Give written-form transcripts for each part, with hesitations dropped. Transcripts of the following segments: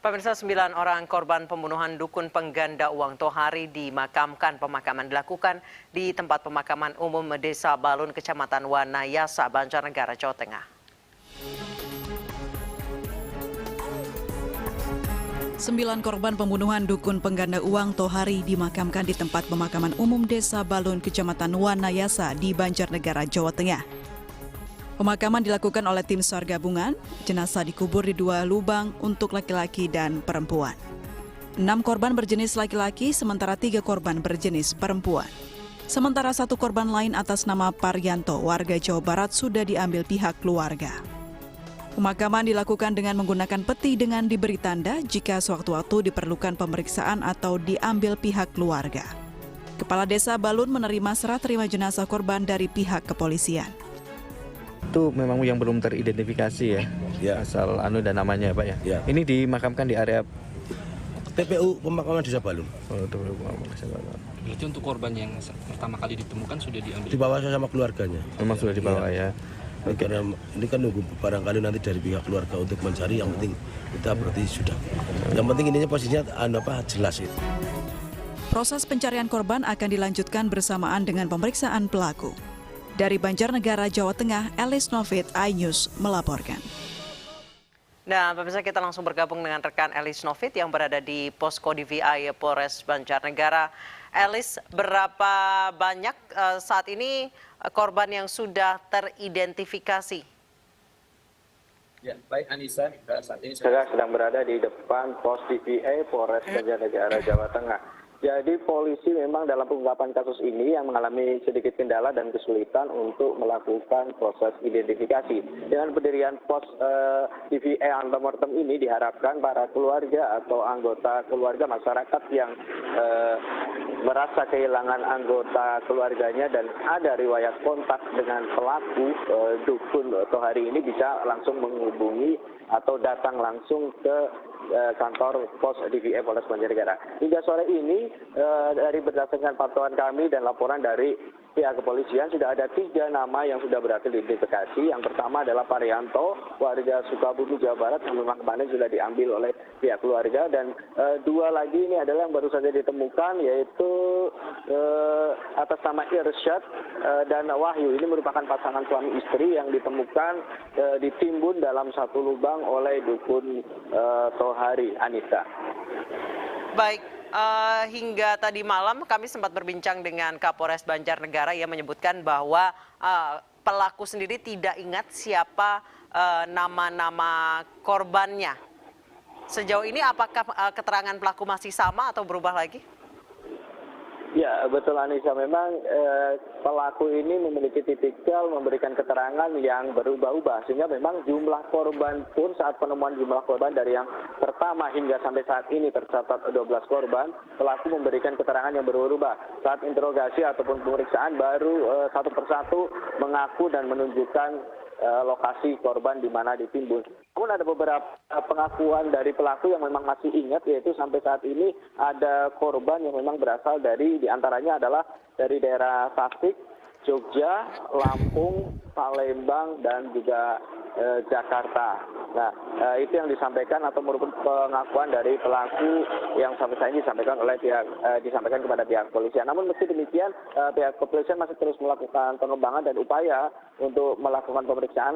Pemirsa, 9 orang korban pembunuhan dukun pengganda uang Tohari dimakamkan. Pemakaman dilakukan di tempat pemakaman umum Desa Balun, Kecamatan Wanayasa, Banjarnegara, Jawa Tengah. 9 korban pembunuhan dukun pengganda uang Tohari dimakamkan di tempat pemakaman umum Desa Balun, Kecamatan Wanayasa di Banjarnegara, Jawa Tengah. Pemakaman dilakukan oleh tim SAR gabungan, jenazah dikubur di 2 lubang untuk laki-laki dan perempuan. 6 korban berjenis laki-laki, sementara 3 korban berjenis perempuan. Sementara 1 korban lain atas nama Paryanto, warga Jawa Barat, sudah diambil pihak keluarga. Pemakaman dilakukan dengan menggunakan peti dengan diberi tanda jika sewaktu-waktu diperlukan pemeriksaan atau diambil pihak keluarga. Kepala Desa Balun menerima serah terima jenazah korban dari pihak kepolisian. Itu memang yang belum teridentifikasi ya, asal dan namanya Pak ya. Ya. Ini dimakamkan di area TPU pemakaman Desa Balun. TPU pemakaman Desa Balun. Berarti untuk korban yang pertama kali ditemukan sudah diambil? Dibawa sama keluarganya. Memang sudah dibawa ya. Karena ini kan nunggu barangkali nanti dari pihak keluarga untuk mencari, yang penting kita berarti sudah. Yang penting ininya posisinya jelas itu. Proses pencarian korban akan dilanjutkan bersamaan dengan pemeriksaan pelaku. Dari Banjarnegara, Jawa Tengah, Elis Novit, iNews melaporkan. Nah, pemirsa, kita langsung bergabung dengan rekan Elis Novit yang berada di Posko DVI Polres Banjarnegara. Elis, berapa banyak saat ini korban yang sudah teridentifikasi? Ya, baik Anissa, saat ini saya sedang berada di depan pos DVI Polres Banjarnegara, Jawa Tengah. Jadi polisi memang dalam pengungkapan kasus ini yang mengalami sedikit kendala dan kesulitan untuk melakukan proses identifikasi. Dengan pendirian pos DVI antemortem ini diharapkan para keluarga atau anggota keluarga masyarakat yang merasa kehilangan anggota keluarganya dan ada riwayat kontak dengan pelaku dukun Tohari ini bisa langsung menghubungi atau datang langsung ke kantor pos DVI Polres Banjarnegara. Hingga sore ini dari berdasarkan pantauan kami dan laporan dari pihak kepolisian sudah ada 3 nama yang sudah berhasil diidentifikasi. Yang pertama adalah Paryanto, warga Sukabumi, Jawa Barat, yang memang kemarin sudah diambil oleh pihak keluarga, dan 2 lagi ini adalah yang baru saja ditemukan, yaitu atas nama Irsyad dan Wahyu. Ini merupakan pasangan suami istri yang ditemukan ditimbun dalam 1 lubang oleh dukun Tohari, Anissa. Baik, hingga tadi malam kami sempat berbincang dengan Kapolres Banjarnegara yang menyebutkan bahwa pelaku sendiri tidak ingat siapa nama-nama korbannya. Sejauh ini apakah keterangan pelaku masih sama atau berubah lagi? Ya, betul Anissa, memang pelaku ini memiliki tipikal memberikan keterangan yang berubah-ubah, sehingga memang jumlah korban pun saat penemuan jumlah korban dari yang pertama hingga sampai saat ini tercatat 12 korban, pelaku memberikan keterangan yang berubah. Saat interogasi ataupun pemeriksaan baru satu persatu mengaku dan menunjukkan lokasi korban di mana ditimbun. Namun ada beberapa pengakuan dari pelaku yang memang masih ingat, yaitu sampai saat ini ada korban yang memang berasal dari diantaranya adalah dari daerah Tasik, Jogja, Lampung, Palembang, dan juga Jakarta. Nah, itu yang disampaikan atau merupakan pengakuan dari pelaku yang sampai saat ini disampaikan kepada pihak kepolisian. Namun meski demikian, pihak kepolisian masih terus melakukan pengembangan dan upaya untuk melakukan pemeriksaan.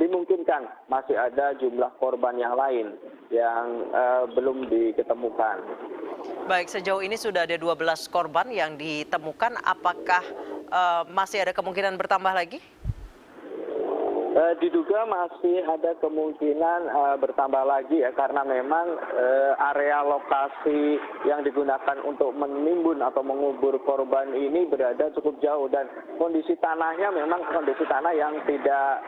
Dimungkinkan masih ada jumlah korban yang lain yang belum diketemukan. Baik, sejauh ini sudah ada 12 korban yang ditemukan. Apakah masih ada kemungkinan bertambah lagi? Diduga masih ada kemungkinan bertambah lagi ya, karena memang area lokasi yang digunakan untuk menimbun atau mengubur korban ini berada cukup jauh, dan kondisi tanahnya memang kondisi tanah yang tidak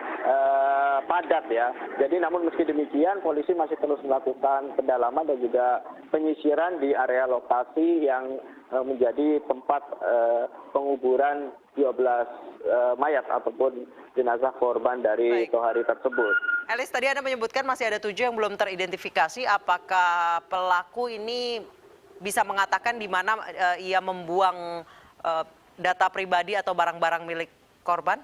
padat ya. Jadi namun meski demikian polisi masih terus melakukan pendalaman dan juga penyisiran di area lokasi yang menjadi tempat penguburan 12 mayat ataupun jenazah korban dari Tohari tersebut. Elis, tadi Anda menyebutkan masih ada 7 yang belum teridentifikasi. Apakah pelaku ini bisa mengatakan di mana ia membuang data pribadi atau barang-barang milik korban?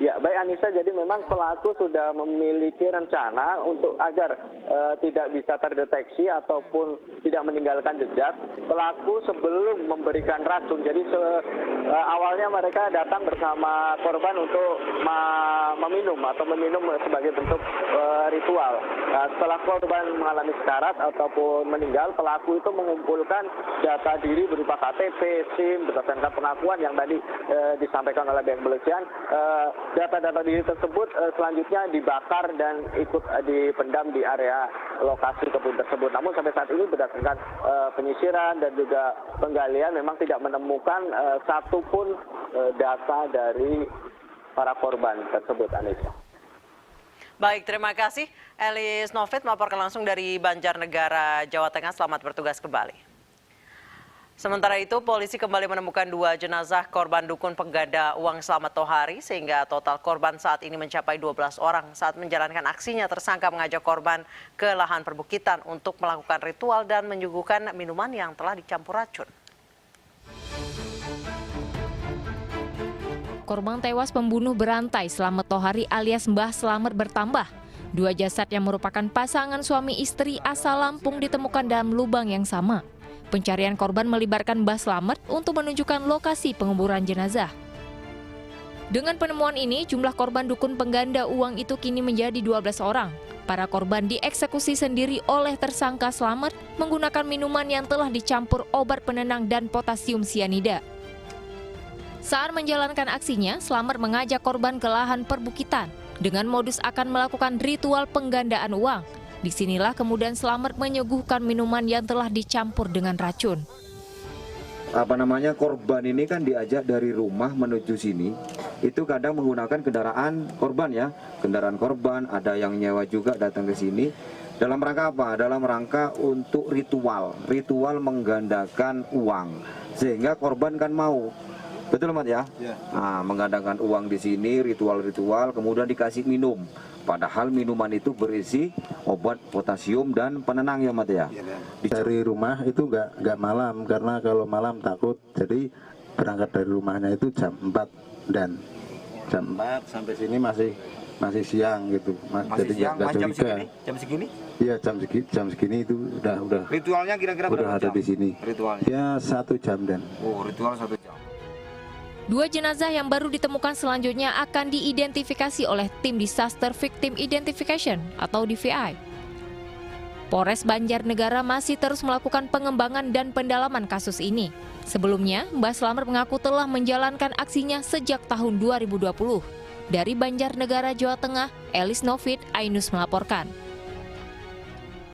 Ya, baik Anissa, jadi memang pelaku sudah memiliki rencana untuk agar tidak bisa terdeteksi ataupun tidak meninggalkan jejak. Pelaku sebelum memberikan racun, jadi awalnya mereka datang bersama korban untuk meminum sebagai bentuk ritual. Nah, setelah korban mengalami sekarat ataupun meninggal, pelaku itu mengumpulkan data diri berupa KTP, SIM, berdasarkan pengakuan yang tadi disampaikan oleh pihak kepolisian. Data-data diri tersebut selanjutnya dibakar dan ikut dipendam di area lokasi kebun tersebut. Namun sampai saat ini berdasarkan penyisiran dan juga penggalian memang tidak menemukan satupun data dari para korban tersebut, Anissa. Baik, terima kasih Elis Novit melaporkan langsung dari Banjarnegara, Jawa Tengah. Selamat bertugas kembali. Sementara itu, polisi kembali menemukan 2 jenazah korban dukun pengganda uang Slamet Tohari, sehingga total korban saat ini mencapai 12 orang. Saat menjalankan aksinya, tersangka mengajak korban ke lahan perbukitan untuk melakukan ritual dan menyuguhkan minuman yang telah dicampur racun. Korban tewas pembunuh berantai Slamet Tohari alias Mbah Slamet bertambah. 2 jasad yang merupakan pasangan suami istri asal Lampung ditemukan dalam lubang yang sama. Pencarian korban melibatkan Mbah Slamet untuk menunjukkan lokasi penguburan jenazah. Dengan penemuan ini, jumlah korban dukun pengganda uang itu kini menjadi 12 orang. Para korban dieksekusi sendiri oleh tersangka Slamet menggunakan minuman yang telah dicampur obat penenang dan potasium sianida. Saat menjalankan aksinya, Slamet mengajak korban ke lahan perbukitan dengan modus akan melakukan ritual penggandaan uang. Disinilah kemudian Slamet menyuguhkan minuman yang telah dicampur dengan racun. Korban ini kan diajak dari rumah menuju sini, itu kadang menggunakan kendaraan korban ya, kendaraan korban, ada yang nyewa juga datang ke sini. Dalam rangka apa? Dalam rangka untuk ritual menggandakan uang, sehingga korban kan mau. Betul Mat ya? Nah, menggandakan uang di sini, ritual-ritual, kemudian dikasih minum. Padahal minuman itu berisi obat potasium dan penenang ya Mat ya? Dari rumah itu nggak malam, karena kalau malam takut. Jadi berangkat dari rumahnya itu jam 4 dan jam 4 sampai sini masih siang gitu. Masih jadi siang, jam segini? Iya jam segini itu udah. Ritualnya kira-kira berapa jam? Ada di sini. Ritualnya? Ya 1 jam dan. Oh, ritual 1 jam. 2 jenazah yang baru ditemukan selanjutnya akan diidentifikasi oleh Tim Disaster Victim Identification atau DVI. Polres Banjarnegara masih terus melakukan pengembangan dan pendalaman kasus ini. Sebelumnya, Mbah Slamet mengaku telah menjalankan aksinya sejak tahun 2020. Dari Banjarnegara, Jawa Tengah, Elis Novit, Ainus melaporkan.